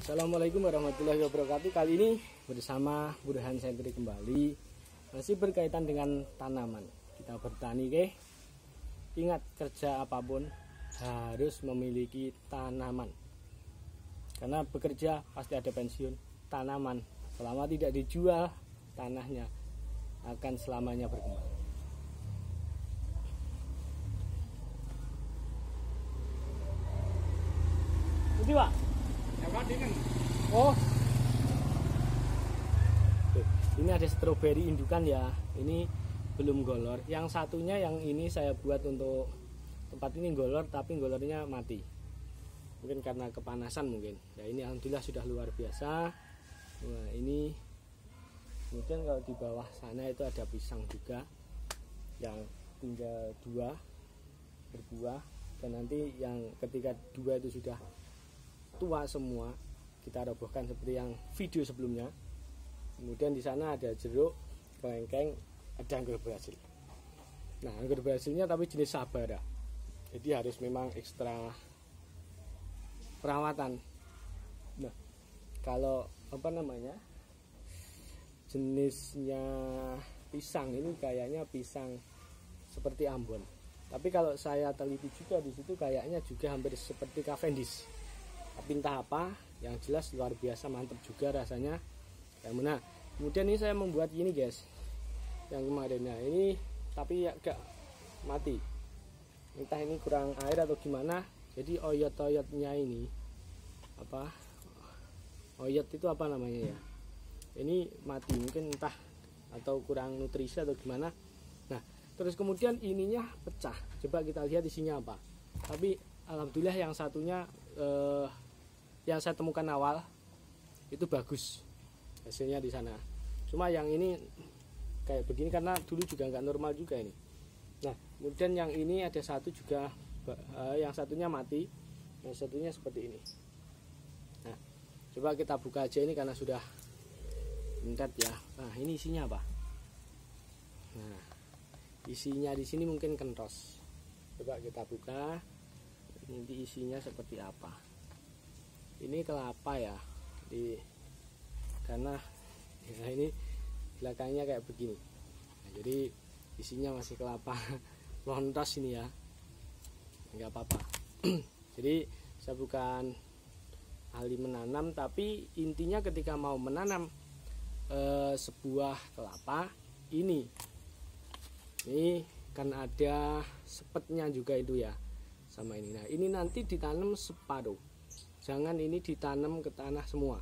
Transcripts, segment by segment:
Assalamualaikum warahmatullahi wabarakatuh. Kali ini bersama Burhan Sentri kembali, masih berkaitan dengan tanaman. Kita bertani, ke. Ingat, kerja apapun harus memiliki tanaman. Karena bekerja pasti ada pensiun. Tanaman selama tidak dijual, tanahnya akan selamanya berkembang. Ini, Pak. Oh, ini ada stroberi indukan ya. Ini belum golor. Yang satunya yang ini saya buat untuk tempat ini golor, tapi golornya mati. Mungkin karena kepanasan mungkin. Ya ini alhamdulillah sudah luar biasa. Nah ini kemudian kalau di bawah sana itu ada pisang juga yang tinggal 2 berbuah, dan nanti yang ketika 2 itu sudah tua semua kita robohkan seperti yang video sebelumnya. Kemudian di sana ada jeruk, kelengkeng, ada anggur Brasil. Nah, anggur Brasilnya tapi jenis sabara, jadi harus memang ekstra perawatan. Nah, kalau jenisnya pisang ini kayaknya pisang seperti Ambon. Tapi kalau saya teliti juga di situ kayaknya juga hampir seperti Cavendish. Tapi entah apa, yang jelas luar biasa mantap juga rasanya. Nah, kemudian ini saya membuat ini guys, yang kemarinnya ini tapi agak mati, entah ini kurang air atau gimana. Jadi oyot-oyotnya ini oyot itu apa namanya ya, ini mati mungkin, entah atau kurang nutrisi atau gimana. Nah terus kemudian ininya pecah, coba kita lihat isinya apa. Tapi alhamdulillah yang satunya yang saya temukan awal itu bagus hasilnya di sana. Cuma yang ini kayak begini karena dulu juga nggak normal juga ini. Nah kemudian yang ini ada satu juga, yang satunya mati, yang satunya seperti ini. Nah coba kita buka aja ini karena sudah mendet ya. Nah ini isinya apa? Nah isinya di sini mungkin kentos. Coba kita buka, nanti isinya seperti apa. Ini kelapa ya, karena ya ini belakangnya kayak begini. Nah, jadi isinya masih kelapa lontos ini ya, nggak apa-apa. Jadi saya bukan ahli menanam, tapi intinya ketika mau menanam sebuah kelapa ini kan ada sepetnya juga itu ya, sama ini. Nah ini nanti ditanam separuh, jangan ini ditanam ke tanah semua.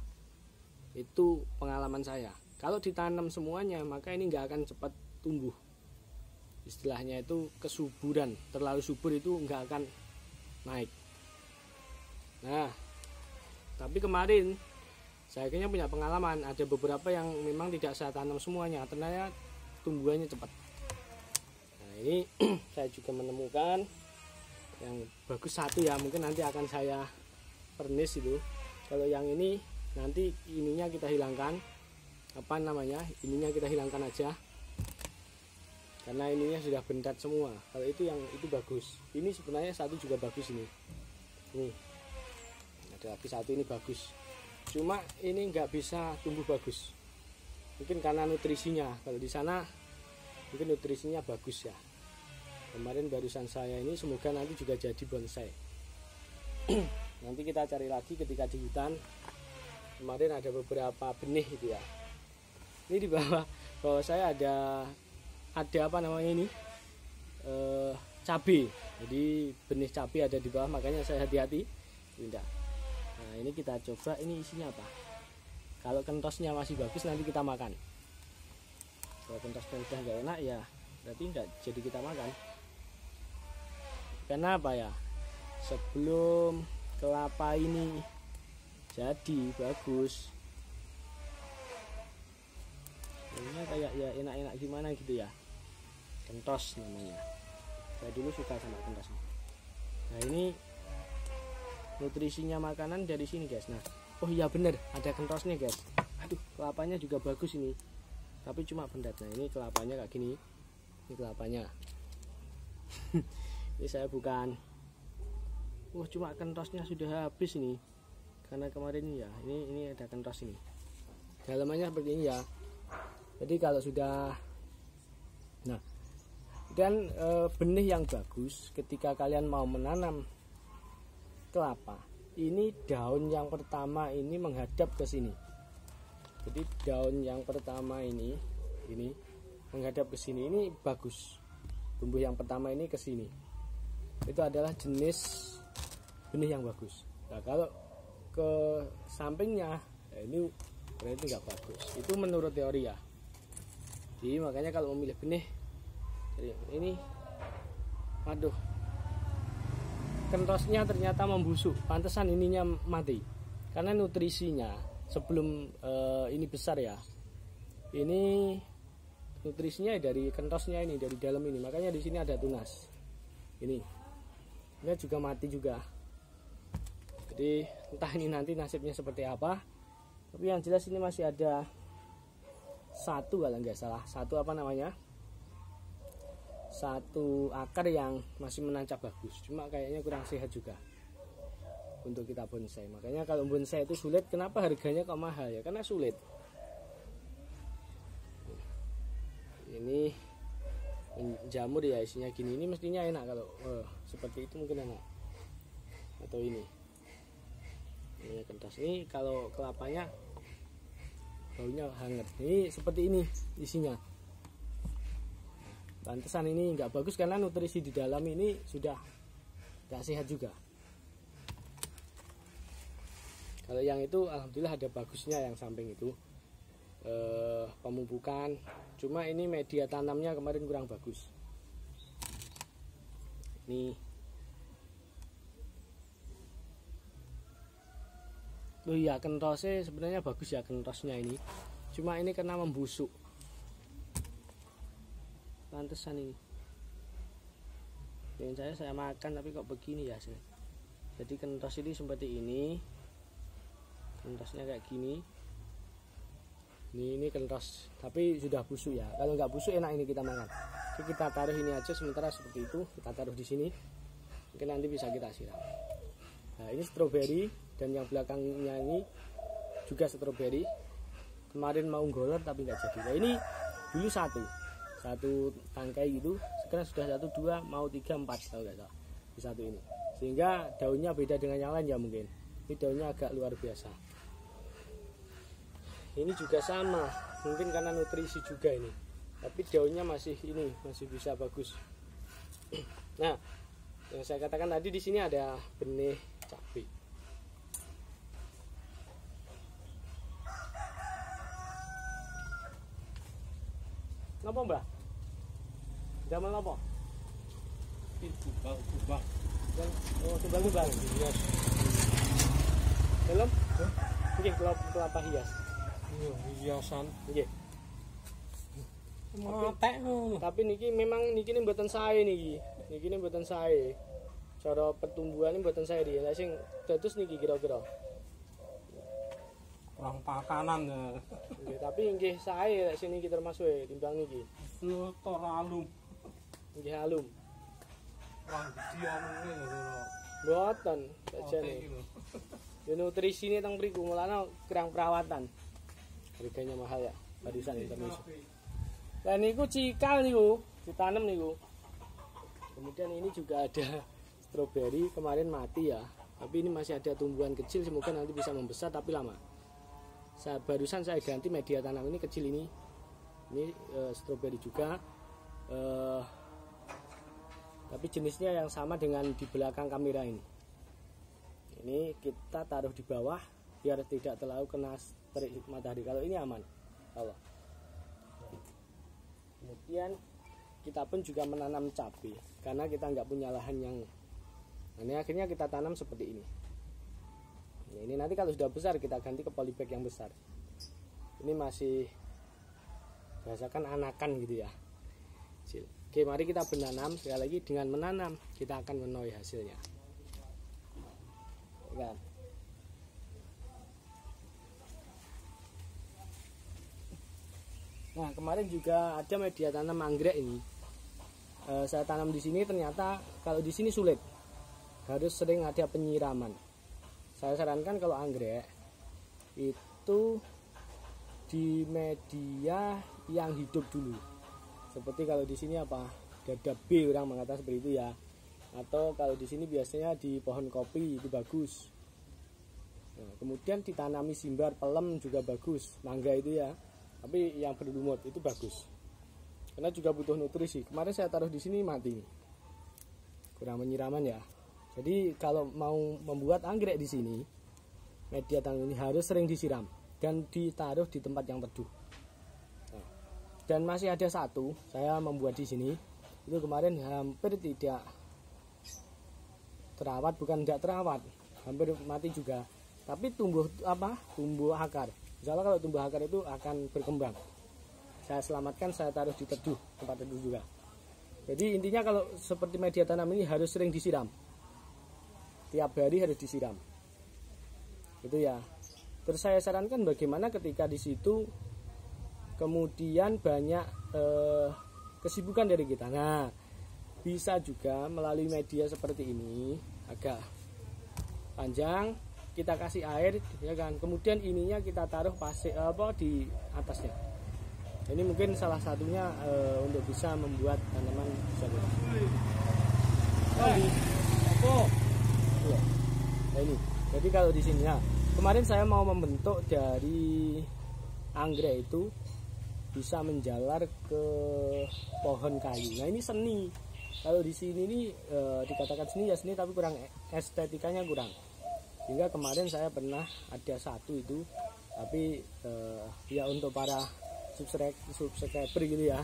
Itu pengalaman saya. Kalau ditanam semuanya maka ini nggak akan cepat tumbuh. Istilahnya itu kesuburan, terlalu subur itu nggak akan naik. Nah tapi kemarin saya kayaknya punya pengalaman, ada beberapa yang memang tidak saya tanam semuanya, ternyata tumbuhannya cepat. Nah ini saya juga menemukan yang bagus satu ya, mungkin nanti akan saya pernis itu. Kalau yang ini nanti ininya kita hilangkan, ininya kita hilangkan aja karena ininya sudah bendat semua. Kalau itu yang itu bagus, ini sebenarnya satu juga bagus ini ada lagi satu ini bagus, cuma ini nggak bisa tumbuh bagus mungkin karena nutrisinya. Kalau di sana mungkin nutrisinya bagus ya. Kemarin barusan saya ini, semoga nanti juga jadi bonsai. Nanti kita cari lagi ketika di hutan. Kemarin ada beberapa benih itu ya. Ini di bawah saya ada ini cabai. Jadi benih cabai ada di bawah, makanya saya hati-hati pindah. Nah ini kita coba, ini isinya apa. Kalau kentosnya masih bagus nanti kita makan. Kalau kentosnya udah nggak enak ya berarti nggak jadi kita makan. Karena apa ya, sebelum kelapa ini jadi bagus, ini kayak ya enak-enak gimana gitu ya, kentos namanya. Saya dulu suka sama kentos. Nah ini nutrisinya makanan dari sini guys. Nah oh iya bener, ada kentosnya guys. Aduh kelapanya juga bagus ini, tapi cuma bendat. Nah ini kelapanya kayak gini, ini kelapanya. Ini saya bukan, cuma kentosnya sudah habis ini. karena kemarin ya ini ada kentos ini. Dalamannya seperti ini ya. Jadi kalau sudah dan benih yang bagus ketika kalian mau menanam kelapa, ini daun yang pertama ini menghadap ke sini. Jadi daun yang pertama ini menghadap ke sini, ini bagus. Tumbuh yang pertama ini ke sini. Itu adalah jenis benih yang bagus. Nah, kalau ke sampingnya ini berarti nggak bagus. Itu menurut teori ya. Jadi makanya kalau memilih benih ini, waduh, kentosnya ternyata membusuk, pantesan ininya mati karena nutrisinya sebelum ini besar ya, ini nutrisinya dari kentosnya ini, dari dalam ini, makanya di sini ada tunas ini juga mati juga. Jadi entah ini nanti nasibnya seperti apa, tapi yang jelas ini masih ada satu, kalau nggak salah satu satu akar yang masih menancap bagus, cuma kayaknya kurang sehat juga untuk kita bonsai. Makanya kalau bonsai itu sulit, kenapa harganya kok mahal ya, karena sulit. Ini jamur ya, isinya gini, ini mestinya enak kalau seperti itu, mungkin enak. Atau ini kentas, ini kalau kelapanya baunya hangat, ini seperti ini isinya. Pantesan ini nggak bagus karena nutrisi di dalam ini sudah nggak sehat juga. Kalau yang itu alhamdulillah ada bagusnya, yang samping itu pemupukan. Cuma ini media tanamnya kemarin kurang bagus. Ini oh iya, kentosnya sebenarnya bagus ya, kentosnya ini. Cuma ini karena membusuk. Pantesan ini. Yang saya makan tapi kok begini ya hasilnya. Jadi kentos ini seperti ini. Kentosnya kayak gini. Ini kentos, tapi sudah busuk ya. Kalau nggak busuk enak ini kita makan. Jadi kita taruh ini aja sementara seperti itu. Kita taruh di sini. Mungkin nanti bisa kita siram. Nah, ini stroberi, dan yang belakangnya ini juga stroberi. Kemarin mau golor tapi nggak jadi. Nah, ini dulu satu tangkai gitu, sekarang sudah 1, 2, mau 3, 4 kalau nggak salah di satu ini, sehingga daunnya beda dengan yang lain ya. Mungkin ini daunnya agak luar biasa. Ini juga sama, mungkin karena nutrisi juga ini, tapi daunnya masih bisa bagus. Nah, yang saya katakan tadi, di sini ada benih cabai. Napa mbak? Damel napa? Kubang. Oh, kubang. Hias. Belum? Nggih, kelapa hias. Iya, hiasan. Nggih. Matek ngono. Tapi niki memang niki mboten sae niki. Niki mboten sae. Cara pertumbuhan mboten sae iki. Lah sing dados niki kira-kira kurang pakanan ya. Nggih, tapi nggih sae lek sini iki termasuk timbang niki. Ora alum. Nggih alum. Wah, gede anune lho. Mboten, sajane. Ya nutrisine teng mriku mulane kurang perawatan. Harganya mahal ya, barisan Indonesia. Lah niku cikal niku, ditanam niku. Kemudian ini juga ada stroberi, kemarin mati ya. Tapi ini masih ada tumbuhan kecil, semoga nanti bisa membesar tapi lama. Barusan saya ganti media tanam ini kecil ini stroberi juga, tapi jenisnya yang sama dengan di belakang kamera ini kita taruh di bawah biar tidak terlalu kena terik matahari. Kalau ini aman Allah. Kemudian kita pun juga menanam cabai karena kita nggak punya lahan yang ini, akhirnya kita tanam seperti ini. Ini nanti kalau sudah besar kita ganti ke polybag yang besar. Ini masih biasakan anakan gitu ya. Oke, mari kita menanam. Sekali lagi, dengan menanam kita akan menuai hasilnya. Kan? Nah, kemarin juga ada media tanam anggrek ini. Saya tanam di sini, ternyata kalau di sini sulit. Harus sering ada penyiraman. saya sarankan kalau anggrek itu di media yang hidup dulu. Seperti kalau di sini apa? Dada B orang mengatakan seperti itu ya. Atau kalau di sini biasanya di pohon kopi itu bagus. Nah, kemudian ditanami simbar, pelem juga bagus. Mangga itu ya. Tapi yang berlumut itu bagus. Karena juga butuh nutrisi. Kemarin saya taruh di sini mati. Kurang penyiraman ya. Jadi kalau mau membuat anggrek di sini, media tanam ini harus sering disiram dan ditaruh di tempat yang teduh. Nah, dan masih ada satu, saya membuat di sini. Itu kemarin hampir tidak terawat, bukan tidak terawat, hampir mati juga. Tapi tumbuh Tumbuh akar. Misalnya kalau tumbuh akar itu akan berkembang. Saya selamatkan, saya taruh di teduh, tempat teduh juga. Jadi intinya kalau seperti media tanam ini harus sering disiram. Tiap hari harus disiram. Itu ya. Terus saya sarankan bagaimana ketika di situ kemudian banyak kesibukan dari kita. Nah, bisa juga melalui media seperti ini, agak panjang, kita kasih air ya kan. Kemudian ininya kita taruh pasir di atasnya. Ini mungkin salah satunya untuk bisa membuat tanaman bisa ya. Nah ini. Jadi kalau di sini ya, kemarin saya mau membentuk dari anggrek itu bisa menjalar ke pohon kayu. Nah ini seni. Kalau di sini ini dikatakan seni ya seni, tapi kurang estetikanya kurang. Sehingga kemarin saya pernah ada satu itu, tapi ya untuk para subscriber gitu ya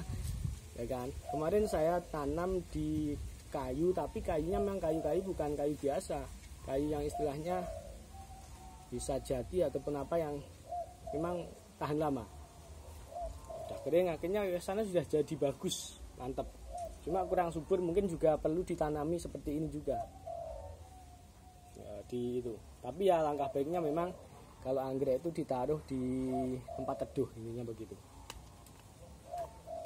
kan. Kemarin saya tanam di kayu, tapi kayunya memang kayu-kayu bukan kayu biasa, kayu yang istilahnya bisa jati ataupun apa yang memang tahan lama. Udah kering, akhirnya ke sana sudah jadi bagus, mantap. Cuma kurang subur, mungkin juga perlu ditanami seperti ini juga. Ya, di itu. Tapi ya langkah baiknya memang kalau anggrek itu ditaruh di tempat teduh, ininya begitu.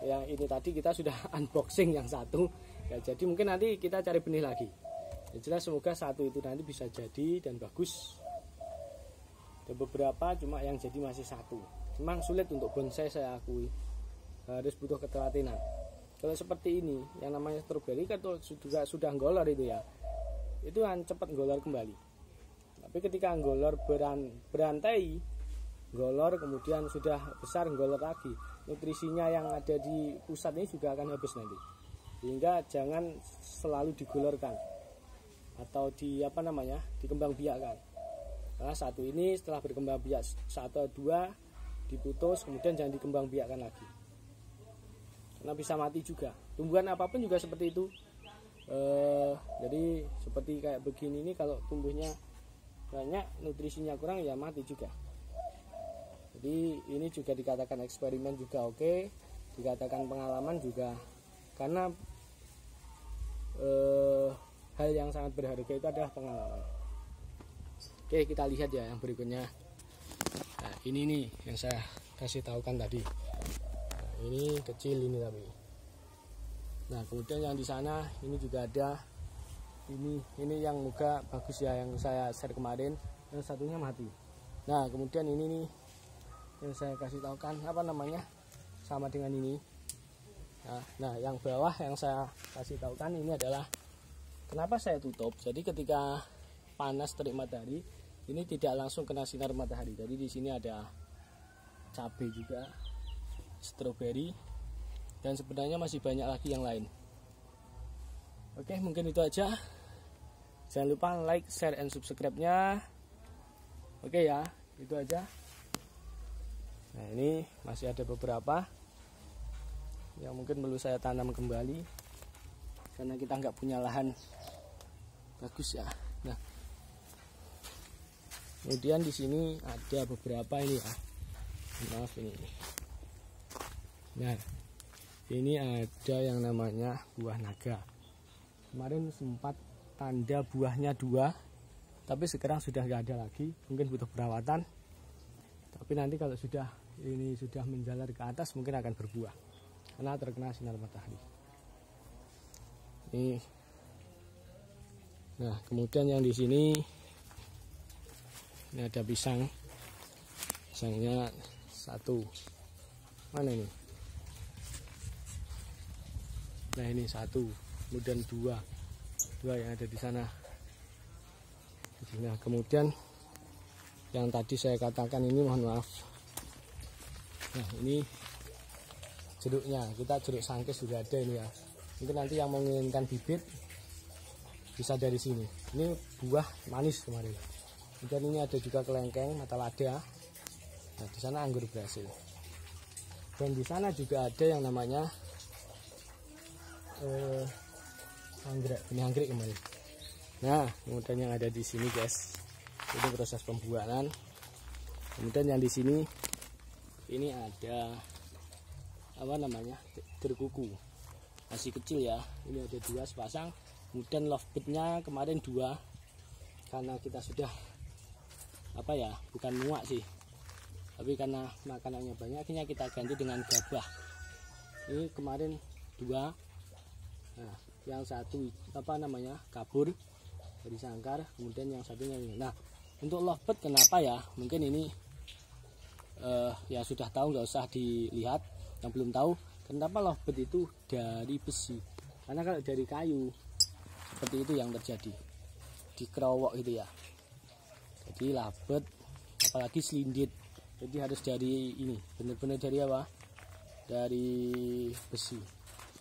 Yang ini tadi kita sudah unboxing yang satu. Ya, jadi mungkin nanti kita cari benih lagi. Ya, jelas semoga satu itu nanti bisa jadi dan bagus. Ada beberapa, cuma yang jadi masih satu. Memang sulit untuk bonsai, saya akui. Harus butuh ketelatinan. Kalau seperti ini, yang namanya stroberi kan juga sudah golor itu ya. Itu kan cepat golor kembali. Tapi ketika golor berantai, golor kemudian sudah besar golor lagi. Nutrisinya yang ada di pusat ini juga akan habis nanti. Sehingga jangan selalu digolorkan atau dikembangbiakkan. Karena satu ini setelah berkembang biak 1 atau 2 diputus, kemudian jangan dikembangbiakkan lagi. Karena bisa mati juga. Tumbuhan apapun juga seperti itu. Jadi seperti kayak begini ini, kalau tumbuhnya banyak nutrisinya kurang ya mati juga. Jadi ini juga dikatakan eksperimen juga oke, dikatakan pengalaman juga, karena hal yang sangat berharga itu adalah pengalaman. Oke, kita lihat ya yang berikutnya. Nah, ini nih yang saya kasih tahukan tadi. Nah, ini kecil ini tapi. Nah, kemudian yang di sana ini juga ada. Ini yang moga bagus ya, yang saya share kemarin. Yang satunya mati. Nah, kemudian ini nih yang saya kasih tahukan sama dengan ini. Nah, yang bawah yang saya kasih tahukan ini adalah kenapa saya tutup. Jadi ketika panas terik matahari ini tidak langsung kena sinar matahari. Jadi di sini ada cabai juga, stroberi, dan sebenarnya masih banyak lagi yang lain. Oke, mungkin itu aja. Jangan lupa like, share, and subscribe-nya. Oke ya, itu aja. Nah, ini masih ada beberapa yang mungkin perlu saya tanam kembali karena kita nggak punya lahan bagus ya. Nah, kemudian di sini ada beberapa ini ya. Maaf ini. Nah, ini ada yang namanya buah naga. Kemarin sempat tanda buahnya 2, tapi sekarang sudah nggak ada lagi. Mungkin butuh perawatan. Tapi nanti kalau ini sudah menjalar ke atas mungkin akan berbuah karena terkena sinar matahari. Ini. Nah, kemudian yang di sini Ini ada pisang. Pisangnya satu. Mana ini? Nah ini satu, kemudian dua yang ada di sana. Nah kemudian yang tadi saya katakan ini, mohon maaf. Nah ini jeruknya, kita jeruk sangkis juga ada ini ya. Mungkin nanti yang menginginkan bibit bisa dari sini. Ini buah manis kemarin. Kemudian ini ada juga kelengkeng, mata lada. Nah di sana anggur Brasil. Dan di sana juga ada yang namanya anggrek, ini anggrek kemarin. Nah kemudian yang ada di sini guys, itu proses pembuahan. Kemudian yang di sini ini ada apa namanya, terkuku, masih kecil ya. Ini ada 2 sepasang. Kemudian lovebird-nya kemarin 2, karena kita sudah apa ya, bukan muak sih, tapi karena makanannya banyak, akhirnya kita ganti dengan gabah. Ini kemarin 2. Nah yang satu apa namanya, kabur dari sangkar. Kemudian yang satunya ini. Nah untuk lovebird kenapa ya, mungkin ini yang sudah tahu nggak usah dilihat. Yang belum tahu, kenapa lovebird itu dari besi? Karena kalau dari kayu seperti itu yang terjadi, dikerowok itu ya. Jadi lovebird apalagi selindit, jadi harus dari ini, benar-benar dari apa? Dari besi,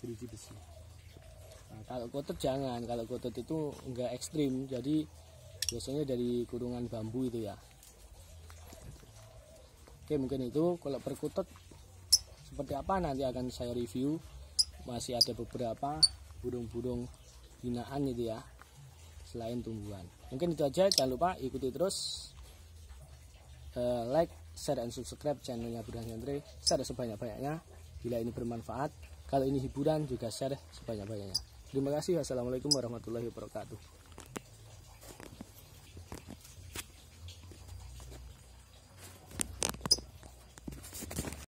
gerigi besi. Nah, kalau kotot jangan, kalau kotot itu enggak ekstrim, jadi biasanya dari kurungan bambu itu ya. Oke mungkin itu. Kalau perkutut seperti apa nanti akan saya review. Masih ada beberapa burung-burung binaan itu ya, selain tumbuhan. Mungkin itu aja, jangan lupa ikuti terus, like, share, dan subscribe channelnya Burhan Henry. Share sebanyak-banyaknya bila ini bermanfaat. Kalau ini hiburan juga share sebanyak-banyaknya. Terima kasih. Wassalamualaikum warahmatullahi wabarakatuh.